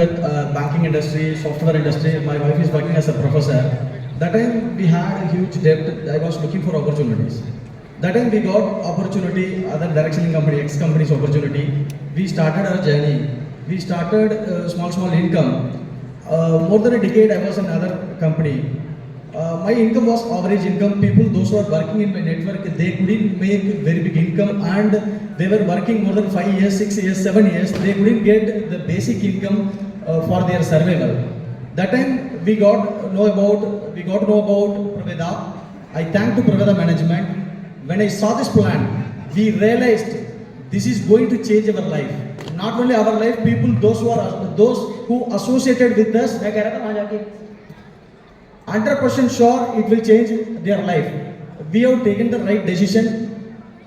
Banking industry, software industry. My wife is working as a professor. That time we had a huge debt. I was looking for opportunities. That time we got opportunity, other directioning company, X company's opportunity. We started our journey. We started small income. More than a decade, I was in another company. My income was average income. People, those who are working in my network, they couldn't make very big income, and they were working more than 5 years, 6 years, 7 years. They couldn't get the basic income for their survival. That time we got to know about Praveda. I thank to Praveda management. When I saw this plan, we realized this is going to change our life. Not only our life, people, those who associated with us, 100% sure it will change their life. We have taken the right decision.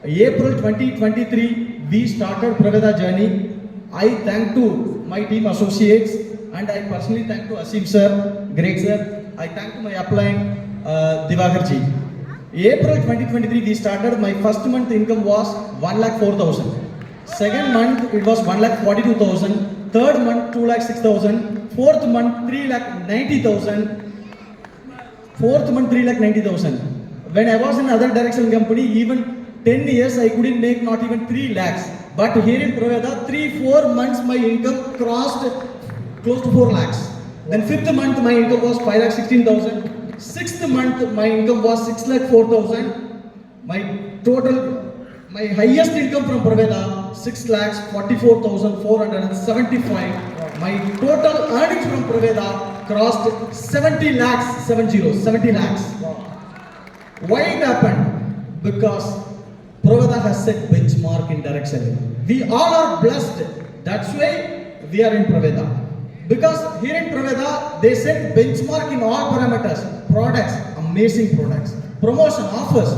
April 2023, we started Praveda journey. I thank to my team associates, and I personally thank to Asim sir, great sir. I thank to my upline, Divakarji. April 2023, we started. My first month income was 1,04,000. Second month, it was 1,42,000. Third month, 2,06,000. Fourth month, 3,90,000. Fourth month, 3,90,000. When I was in other direction company, even 10 years, I couldn't make not even 3 lakhs. But here in Praveda, 3-4 months, my income crossed close to 4 lakhs. Then 5th month, my income was 5,16,000. 6th month, my income was 6,04,000. My highest income from Praveda, 6,44,475. My total earnings from Praveda crossed 70 lakhs. Why it happened? Because Praveda has set benchmark in direction. We all are blessed. That's why we are in Praveda. Because here in Praveda, they set benchmark in all parameters. Products, amazing products. Promotion, offers.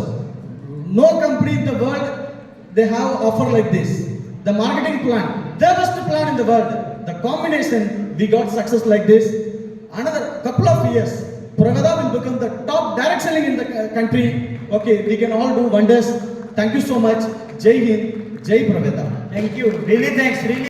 No company in the world, they have offer like this. The marketing plan, the best plan in the world. The combination, we got success like this. Another couple of years, Praveda will become the top direct selling in the country. Okay, we can all do wonders. Thank you so much. Jai Hind, Jai Praveda. Thank you. Really thanks. Really.